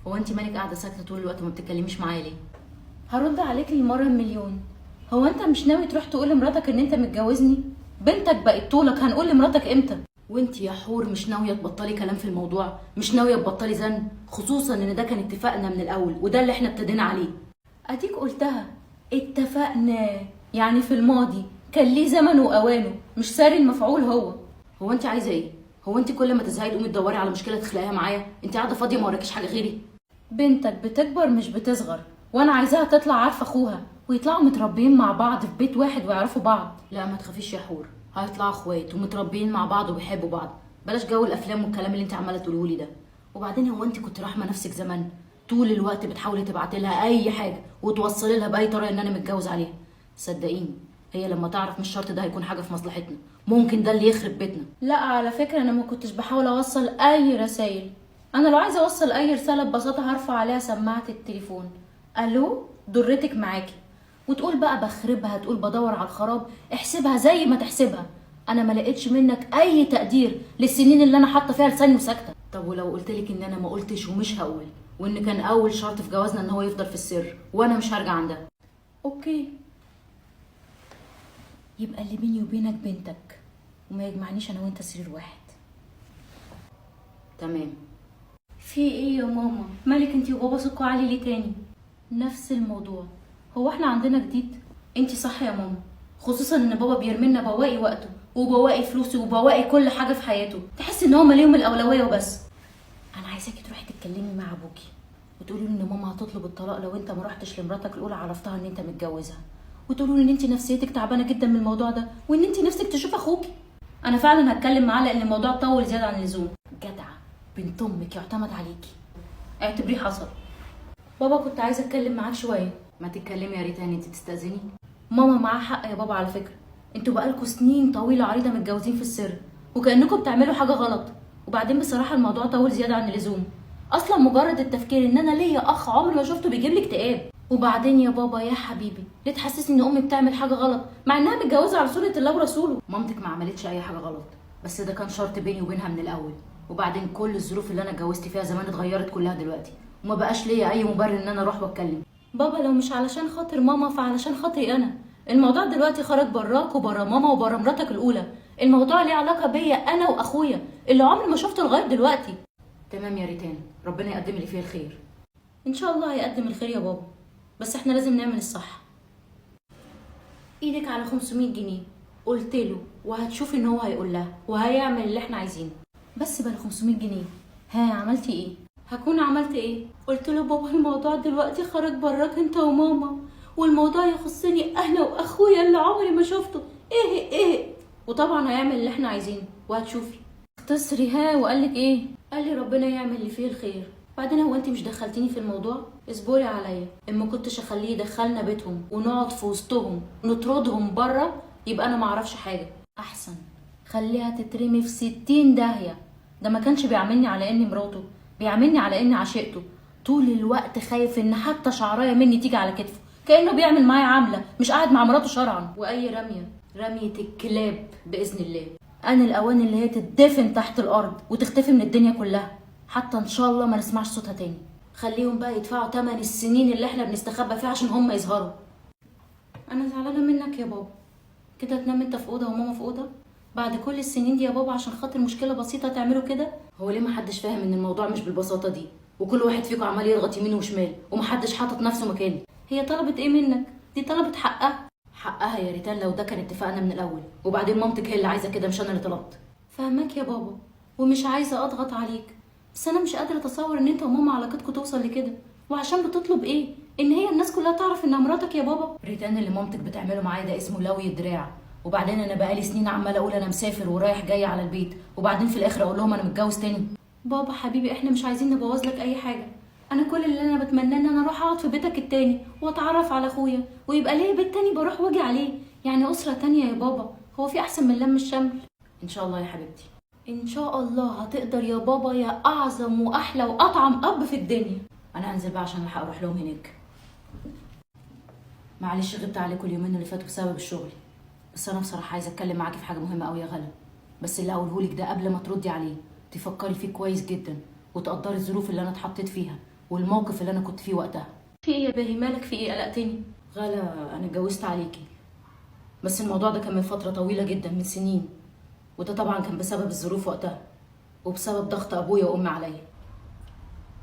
هو انت مالك قاعده ساكته طول الوقت ما بتتكلميش معايا ليه؟ هرد عليك المره المليون. هو انت مش ناوي تروح تقول لمراتك ان انت متجوزني؟ بنتك بقت طولك، هنقول لمراتك امتى؟ وانت يا حور مش ناويه تبطلي كلام في الموضوع؟ مش ناويه تبطلي زن؟ خصوصا ان ده كان اتفاقنا من الاول وده اللي احنا ابتدينا عليه. اديك قلتها اتفقنا، يعني في الماضي كان ليه زمن واوانه، مش ساري المفعول. هو انت عايزه ايه؟ هو انت كل ما تزهقي تقومي تدوري على مشكله تخلقيها معايا؟ انت قاعده فاضيه ما وراكيش حاجه غيري؟ بنتك بتكبر مش بتصغر، وانا عايزاها تطلع عارفه اخوها ويطلعوا متربيين مع بعض في بيت واحد ويعرفوا بعض. لا ما تخافيش يا حور، هيطلعوا اخوات ومتربيين مع بعض وبيحبوا بعض. بلاش جو الافلام والكلام اللي انت عماله تقوله لي ده. وبعدين هو انت كنت رحمه نفسك زمان؟ طول الوقت بتحاولي تبعتي لها اي حاجه وتوصلي لها باي طريقه ان انا متجوز عليها. صدقيني هي لما تعرف مش شرط ده هيكون حاجه في مصلحتنا، ممكن ده اللي يخرب بيتنا. لا على فكره انا ما كنتش بحاول اوصل اي رسائل. انا لو عايزه اوصل اي رساله ببساطه هرفع عليها سماعه التليفون، الو ضرتك معاكي، وتقول بقى بخربها، تقول بدور على الخراب، احسبها زي ما تحسبها. انا ما لقيتش منك اي تقدير للسنين اللي انا حاطه فيها لساني وساكته. طب ولو قلت لك ان انا ما قلتش ومش هقول، وان كان اول شرط في جوازنا ان هو يفضل في السر وانا مش هرجع عن ده؟ اوكي، يبقى اللي بيني وبينك بنتك، وما يجمعنيش انا وانت سرير واحد. تمام. في ايه يا ماما؟ مالك انتي وبابا صوتكوا عالي ليه تاني؟ نفس الموضوع. هو احنا عندنا جديد؟ انتي صح يا ماما، خصوصا ان بابا بيرملنا بواقي وقته وبواقي فلوسه وبواقي كل حاجه في حياته، تحس ان هما ليهم الاولويه وبس. انا عايزاكي تروحي تتكلمي مع ابوكي وتقولي له ان ماما هتطلب الطلاق لو انت ما رحتش لمراتك الاولى عرفتها ان انت متجوزها، وتقولوا له ان انت نفسيتك تعبانه جدا من الموضوع ده وان انت نفسك تشوف اخوكي. انا فعلا هتكلم معاه لان الموضوع طول زياده عن اللزوم. جدعه بنت امك يعتمد عليكي، اعتبريه حصل. بابا كنت عايزه اتكلم معاك شويه. ما تتكلمي يا ريتان، انت تستاذني؟ ماما معاها حق يا بابا على فكره، انتوا بقالكوا سنين طويله عريضه متجوزين في السر وكانكم بتعملوا حاجه غلط. وبعدين بصراحه الموضوع طول زياده عن اللزوم، اصلا مجرد التفكير ان انا ليا اخ عمري ما شفته بيجيب لي اكتئاب. وبعدين يا بابا يا حبيبي ليه تحسسني ان امي بتعمل حاجه غلط مع انها متجوزه على سنه الله ورسوله؟ مامتك ما عملتش اي حاجه غلط، بس ده كان شرط بيني وبينها من الاول. وبعدين كل الظروف اللي انا اتجوزت فيها زمان اتغيرت كلها دلوقتي، وما بقاش ليا اي مبرر ان انا اروح واتكلم. بابا لو مش علشان خاطر ماما فعلشان خاطري انا. الموضوع دلوقتي خرج براك وبرا ماما وبرا مراتك الاولى، الموضوع ليه علاقه بيا انا واخويا اللي عمري ما شفته لغايه دلوقتي. تمام يا ريتان، ربنا يقدم لي فيه الخير. ان شاء الله هيقدم الخير يا بابا، بس احنا لازم نعمل الصح. ايدك على 500 جنيه قلت له، وهتشوفي ان هو هيقول لها وهيعمل اللي احنا عايزينه. بس بقى 500 جنيه، ها عملتي ايه؟ هكون عملت ايه؟ قلت له بابا الموضوع دلوقتي خرج براك انت وماما، والموضوع يخصني انا واخويا اللي عمري ما شفته. ايه وطبعا هيعمل اللي احنا عايزينه وهتشوفي. اختصري ها. وقالك ايه؟ قال لي ربنا يعمل اللي فيه الخير. بعدين هو انت مش دخلتيني في الموضوع؟ اصبري عليا، اما كنتش اخليه يدخلنا بيتهم ونقعد في وسطهم ونطردهم بره يبقى انا ما اعرفش حاجه. احسن خليها تترمي في 60 داهيه. ده ما كانش بيعاملني على اني مراته، بيعاملني على اني عشيقته. طول الوقت خايف ان حتى شعرايه مني تيجي على كتفه، كانه بيعمل معايا عامله مش قاعد مع مراته شرعا. واي رميه الكلاب باذن الله. انا الاوان اللي هي تدفن تحت الارض وتختفي من الدنيا كلها، حتى ان شاء الله ما نسمعش صوتها تاني. خليهم بقى يدفعوا تمن السنين اللي احنا بنستخبى فيها عشان هم يظهروا. انا زعلانه منك يا بابا. كده تنام انت في اوضه وماما في اوضه بعد كل السنين دي يا بابا عشان خاطر مشكله بسيطه تعملوا كده؟ هو ليه محدش فاهم ان الموضوع مش بالبساطه دي، وكل واحد فيكم عمال يضغط يمين وشمال ومحدش حاطط نفسه مكاني؟ هي طلبت ايه منك؟ دي طلبت حقها. حقها يا ريتان لو ده كان اتفاقنا من الاول، وبعدين مامتك هي اللي عايزه كده مش انا اللي طلبت. فاهمك يا بابا ومش عايزه اضغط عليك، بس انا مش قادره اتصور ان انت وماما علاقتكم توصل لكده. وعشان بتطلب ايه؟ ان هي الناس كلها تعرف انها مراتك يا بابا؟ ريتان اللي مامتك بتعمله معايا ده اسمه لوي الدراع. وبعدين انا بقالي سنين عماله اقول انا مسافر ورايح جاي على البيت، وبعدين في الاخر اقول لهم انا متجوز تاني. بابا حبيبي احنا مش عايزين نبوظ لك اي حاجه. انا كل اللي انا بتمناه ان انا اروح اقعد في بيتك التاني واتعرف على اخويا ويبقى ليا بيت تاني بروح واجي عليه، يعني اسره تانيه يا بابا. هو في احسن من لم الشمل؟ ان شاء الله يا حبيبتي، ان شاء الله هتقدر يا بابا يا اعظم واحلى واطعم اب في الدنيا. انا هنزل بقى عشان الحق اروح لهم هناك. معلش غبت عليكم اليومين اللي فاتوا بسبب الشغل، بس انا بصراحه عايزه اتكلم معاكي في حاجه مهمه قوي يا غلا. بس اللي اقوله لك ده قبل ما تردي عليه تفكري فيه كويس جدا وتقدري الظروف اللي انا اتحطيت فيها، والموقف اللي انا كنت فيه وقتها. في ايه يا باهي؟ مالك؟ في ايه؟ قلقتني. غلا، انا اتجوزت عليكي، بس الموضوع ده كان من فتره طويله جدا، من سنين، وده طبعا كان بسبب الظروف وقتها وبسبب ضغط ابويا وامي عليا.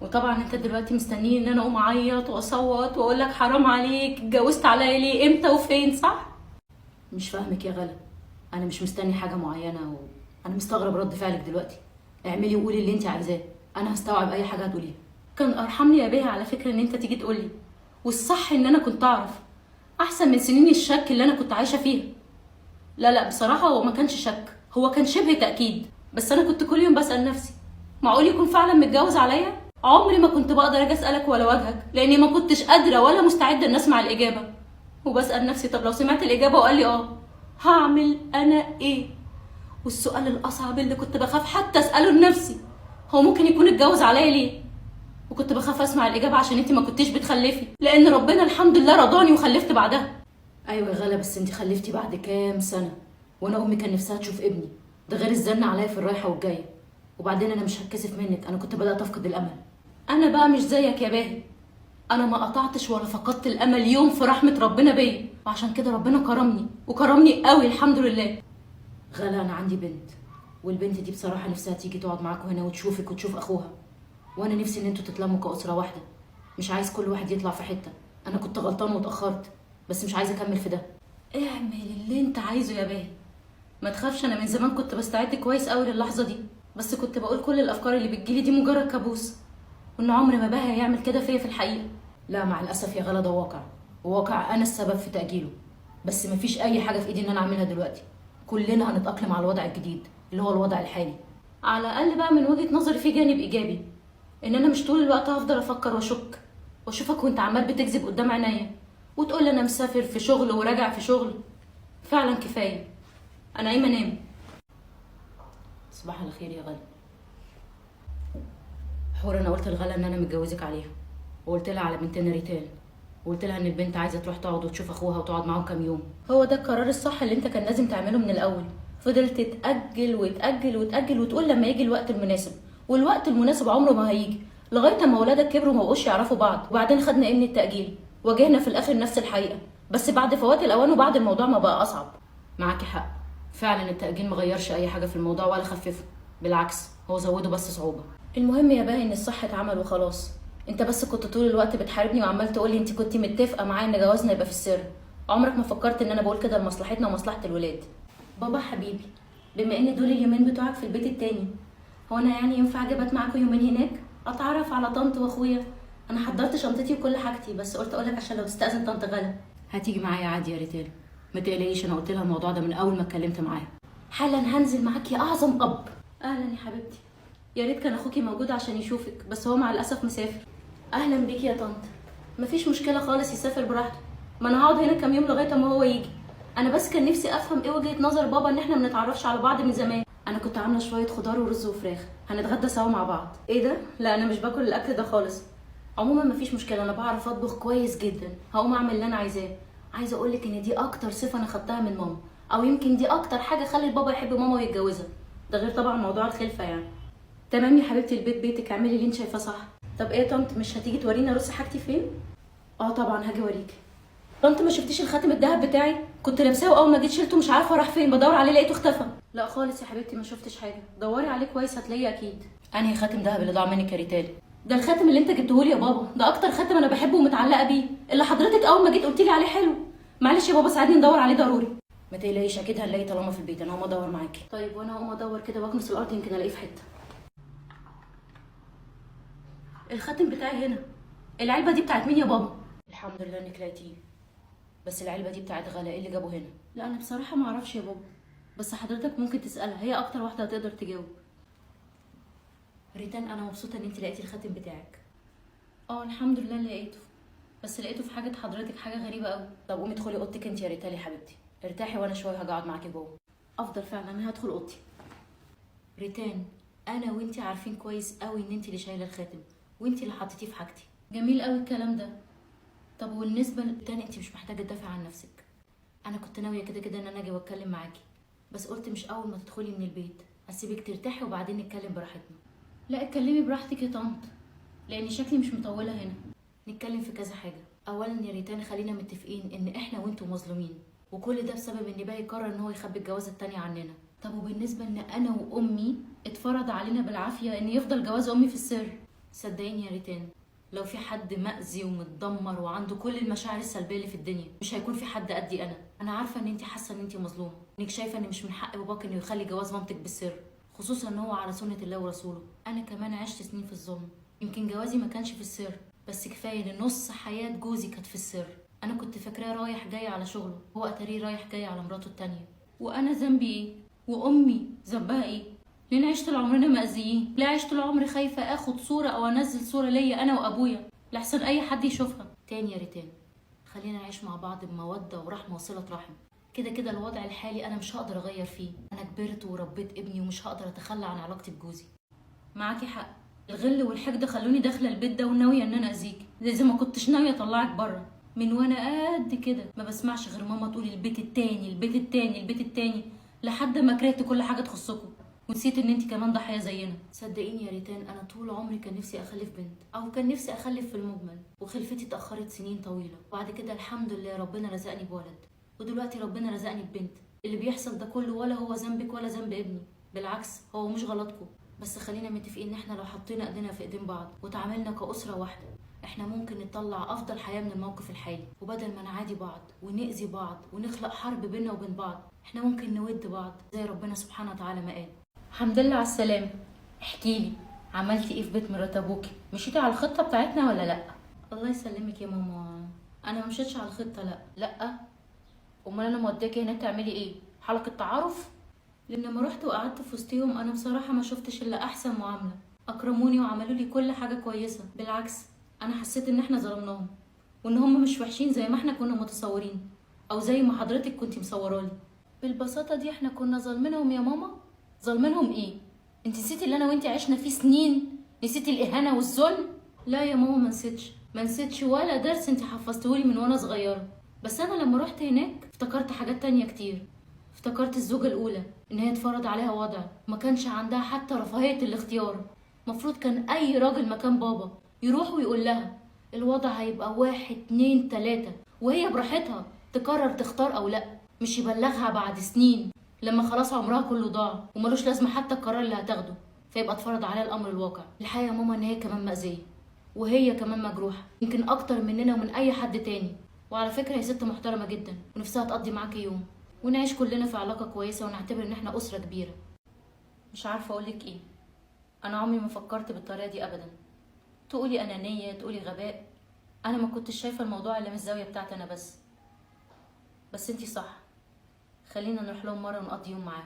وطبعا انت دلوقتي مستنيني ان انا اقوم اعيط واصوت واقول لك حرام عليك، اتجوزت عليا ليه؟ امتى وفين؟ صح؟ مش فاهمك يا غلا. انا مش مستني حاجه معينه، وانا مستغرب رد فعلك دلوقتي. اعملي وقولي اللي انت عايزاه، انا هستوعب اي حاجه هتقوليها. كان ارحمني يا بيه على فكره ان انت تيجي تقولي، والصح ان انا كنت اعرف، احسن من سنين الشك اللي انا كنت عايشه فيها. لا لا، بصراحه هو ما كانش شك، هو كان شبه تاكيد. بس انا كنت كل يوم بسال نفسي، معقول يكون فعلا متجوز عليا؟ عمري ما كنت بقدر اجي اسالك ولا واجهك، لاني ما كنتش قادره ولا مستعده ان اسمع الاجابه. وبسال نفسي، طب لو سمعت الاجابه وقال لي اه، هعمل انا ايه؟ والسؤال الاصعب اللي كنت بخاف حتى اساله لنفسي، هو ممكن يكون اتجوز عليا ليه؟ وكنت بخاف اسمع الاجابه عشان انتي ما كنتيش بتخلفي، لان ربنا الحمد لله رضاني وخلفت بعدها. ايوه يا غلا، بس انتي خلفتي بعد كام سنه، وانا امي كان نفسها تشوف ابني، ده غير الزن عليا في الرايحه والجايه. وبعدين انا مش هتكسف منك، انا كنت بدات افقد الامل. انا بقى مش زيك يا باهي، انا ما قطعتش ولا فقدت الامل يوم في رحمه ربنا بيا، وعشان كده ربنا كرمني وكرمني قوي الحمد لله. غلا، انا عندي بنت، والبنت دي بصراحه نفسها تيجي تقعد معاكم هنا وتشوفك وتشوف اخوها، وانا نفسي ان انتوا تتلموا كاسره واحده. مش عايز كل واحد يطلع في حته. انا كنت غلطان واتاخرت، بس مش عايزه اكمل في ده. اعمل اللي انت عايزه يا باهي، ما تخافش، انا من زمان كنت بستعد كويس قوي للحظه دي، بس كنت بقول كل الافكار اللي بتجيلي دي مجرد كابوس، وان عمر ما باهي هيعمل كده فيا في الحقيقه. لا مع الاسف يا غلا، ده واقع، وواقع انا السبب في تاجيله، بس مفيش اي حاجه في ايدي ان انا اعملها دلوقتي. كلنا هنتاقلم على الوضع الجديد اللي هو الوضع الحالي. على الاقل بقى من وجهه نظري في جانب ايجابي، ان انا مش طول الوقت هفضل افكر واشك واشوفك وانت عمال بتكذب قدام عينيا وتقول لي انا مسافر في شغل وراجع في شغل. فعلا كفايه، انا قايمه انام. صباح الخير يا غلا. حور، انا قلت لغلا ان انا متجوزك عليها، وقلت لها على بنتنا ريتال، وقلت لها ان البنت عايزه تروح تقعد وتشوف اخوها وتقعد معاهم كام يوم. هو ده القرار الصح اللي انت كان لازم تعمله من الاول. فضلت تتاجل وتاجل وتاجل وتقول لما يجي الوقت المناسب، والوقت المناسب عمره ما هيجي، لغايه اما ولادك كبروا ما بقوش يعرفوا بعض، وبعدين خدنا ايه من التاجيل؟ واجهنا في الاخر نفس الحقيقه، بس بعد فوات الاوان وبعد الموضوع ما بقى اصعب. معاكي حق، فعلا التاجيل ما غيرش اي حاجه في الموضوع ولا خففه، بالعكس هو زوده بس صعوبه. المهم يا باهي ان الصح اتعمل وخلاص. انت بس كنت طول الوقت بتحاربني وعمال تقولي انت كنتي متفقه معايا ان جوازنا يبقى في السر، عمرك ما فكرت ان انا بقول كده لمصلحتنا ومصلحه الولاد. بابا حبيبي، بما ان دول اليومين بتوعك في البيت التاني، هو انا يعني ينفع اجي ابات معاكم يومين هناك اتعرف على طنط واخويا؟ انا حضرت شنطتي وكل حاجتي، بس قلت اقولك عشان لو تستاذن طنط غلا. هتيجي معايا عادي يا ريتال، ما تقلقيش، انا قلت لها الموضوع ده من اول ما اتكلمت معاها. حالا هنزل معاك يا اعظم اب. اهلا يا حبيبتي، يا ريت كان اخوكي موجود عشان يشوفك، بس هو مع الاسف مسافر. اهلا بيكي يا طنط. مفيش مشكله خالص، يسافر براحته، ما انا هقعد هنا كام يوم لغايه ما هو يجي. انا بس كان نفسي افهم ايه وجهه نظر بابا ان احنا ما نتعرفش على بعض من زمان. انا كنت عامله شويه خضار ورز وفراخ، هنتغدى سوا مع بعض. ايه ده؟ لا انا مش باكل الاكل ده خالص. عموما مفيش مشكله، انا بعرف اطبخ كويس جدا، هقوم اعمل اللي انا عايزاه. عايزه اقولك ان دي اكتر صفه انا خدتها من ماما، او يمكن دي اكتر حاجه خلت بابا يحب ماما ويتجوزها، ده غير طبعا موضوع الخلفه يعني. تمام يا حبيبتي، البيت بيتك، اعملي اللي انت شايفاه صح. طب ايه يا طنط، مش هتيجي توريني ارص حاجتي فين؟ اه طبعا هاجي اوريكي. طنط ما شفتيش الخاتم الذهب بتاعي؟ كنت لابساه واول ما جيت شلته مش عارفه راح فين، بدور عليه لقيته اختفى. لا خالص يا حبيبتي، ما شفتش حاجه، دوري عليه كويس هتلاقيه اكيد. انهي خاتم ذهب اللي ضاع منك يا ريتال؟ ده الخاتم اللي انت جبته لي يا بابا، ده اكتر خاتم انا بحبه ومتعلقه بيه، اللي حضرتك اول ما جيت قلت لي عليه حلو. معلش يا بابا ساعدني ندور عليه ضروري. ما تقلقيش، اكيد هنلاقيه طالما في البيت، انا هقوم ادور معاكي. طيب وانا هقوم ادور كده واكنس الارض يمكن الاقيه في حته. الخاتم بتاعي هنا. العلبه دي بتاعت مين يا بابا؟ الحمد لله انك لقيتيه، بس العلبه دي بتاعت غلا، ايه اللي جابه هنا؟ لا انا بصراحه ما اعرفش يا بابا، بس حضرتك ممكن تسالها، هي اكتر واحده هتقدر تجاوب. ريتان، انا مبسوطه ان انت لقيتي الخاتم بتاعك. اه الحمد لله لقيته، بس لقيته في حاجه حضرتك، حاجه غريبه قوي. طب قومي ادخلي اوضتك انت يا ريتال يا حبيبتي، ارتاحي وانا شويه هاجي اقعد معاكي جوه. افضل فعلا، انا هدخل اوضتي. ريتان، انا وانتي عارفين كويس قوي ان انتي اللي شايله الخاتم، وانتي اللي حطيتيه في حاجتي. جميل قوي الكلام ده. طب والنسبه للتاني، انتي مش محتاجه تدافعي عن نفسك، انا كنت ناويه كده كده ان انا اجي واتكلم معاكي، بس قلت مش اول ما تدخلي من البيت، اسيبك ترتاحي وبعدين نتكلم براحتنا. لا اتكلمي براحتك يا طنط، لاني شكلي مش مطوله هنا. نتكلم في كذا حاجه. اولا يا ريتان خلينا متفقين ان احنا وانتوا مظلومين، وكل ده بسبب ان باقي قرر ان هو يخبي الجوازه التانيه عننا. طب وبالنسبه ان انا وامي اتفرض علينا بالعافيه ان يفضل جواز امي في السر. صدقيني يا ريتان، لو في حد مأذي ومتدمر وعنده كل المشاعر السلبيه اللي في الدنيا، مش هيكون في حد قدي انا. انا عارفه ان انت حاسه ان انت مظلومه، انك شايفه ان مش من حق باباك انه يخلي جواز مامتك بالسر، خصوصا ان هو على سنه الله ورسوله. انا كمان عشت سنين في الظلم. يمكن جوازي ما كانش في السر، بس كفايه ان نص حياه جوزي كانت في السر. انا كنت فاكراه رايح جاي على شغله، هو اتاريه رايح جاي على مراته التانيه. وانا ذنبي ايه؟ وامي ذنبها ايه؟ ليه نعيش طول عمرنا مأذيين؟ ليه عيش طول عمري خايفه اخد صوره او انزل صوره ليا انا وابويا لحسن اي حد يشوفها؟ تاني يا ريتان، خلينا نعيش مع بعض بموده ورحمه وصله رحم. كده كده الوضع الحالي انا مش هقدر اغير فيه، انا كبرت وربيت ابني ومش هقدر اتخلى عن علاقتي بجوزي. معاكي حق، الغل والحقد خلوني داخله البيت ده وناويه ان انا اذيكي، زي ما كنتش ناويه اطلعك بره. من وانا قد كده ما بسمعش غير ماما تقول البيت التاني البيت التاني البيت التاني، لحد ما كرهت كل حاجه تخصكم ونسيت ان انت كمان ضحيه زينا. صدقيني يا ريتان، انا طول عمري كان نفسي اخلف بنت، او كان نفسي اخلف في المجمل، وخلفتي اتاخرت سنين طويله، وبعد كده الحمد لله ربنا رزقني بولد، ودلوقتي ربنا رزقني ببنت. اللي بيحصل ده كله ولا هو ذنبك ولا ذنب ابني، بالعكس هو مش غلطكم. بس خلينا متفقين ان احنا لو حطينا ايدينا في ايدين بعض وتعاملنا كأسرة واحدة، احنا ممكن نطلع افضل حياة من الموقف الحالي. وبدل ما نعادي بعض ونأذي بعض ونخلق حرب بيننا وبين بعض، احنا ممكن نود بعض زي ربنا سبحانه وتعالى ما قال. الحمد لله على السلامة. احكيلي، عملتي ايه في بيت مرات ابوكي؟ مشيتي على الخطة بتاعتنا ولا لا؟ الله يسلمك يا ماما، انا ما مشيتش على الخطة. لا. امال انا موداكي هنا تعملي ايه؟ حلقة تعارف؟ لان لما رحت وقعدت في وسطهم انا بصراحه ما شفتش الا احسن معامله. اكرموني وعملوا لي كل حاجه كويسه، بالعكس انا حسيت ان احنا ظلمناهم، وان هم مش وحشين زي ما احنا كنا متصورين، او زي ما حضرتك كنتي مصورالي. بالبساطه دي احنا كنا ظالمينهم يا ماما. ظالمينهم ايه؟ انت نسيتي اللي انا وانت عشنا فيه سنين؟ نسيتي الاهانه والظلم؟ لا يا ماما، ما نسيتش ولا درس انت حفظتهولي من وانا صغيره. بس انا لما رحت هناك افتكرت حاجات تانية كتير. افتكرت الزوجة الأولى إن هي اتفرض عليها وضع ما كانش عندها حتى رفاهية الاختيار. مفروض كان أي راجل مكان بابا يروح ويقول لها الوضع هيبقى 1 2 3، وهي براحتها تقرر تختار أو لأ، مش يبلغها بعد سنين لما خلاص عمرها كله ضاع وملوش لازمة حتى القرار اللي هتاخده، فيبقى اتفرض عليها الأمر الواقع. الحقيقة يا ماما إن هي كمان مأذية، وهي كمان مجروحة يمكن أكتر مننا ومن أي حد تاني. وعلى فكرة هي ست محترمة جدا ونفسها تقضي معاكي يوم ونعيش كلنا في علاقة كويسة ونعتبر ان احنا أسرة كبيرة. مش عارفة اقولك ايه، انا عمري ما فكرت بالطريقة دي ابدا. تقولي انانية، تقولي غباء، انا ما كنتش شايفة الموضوع الا من الزاوية بتاعتي انا بس انتي صح. خلينا نروح لهم مرة ونقضي يوم معاهم.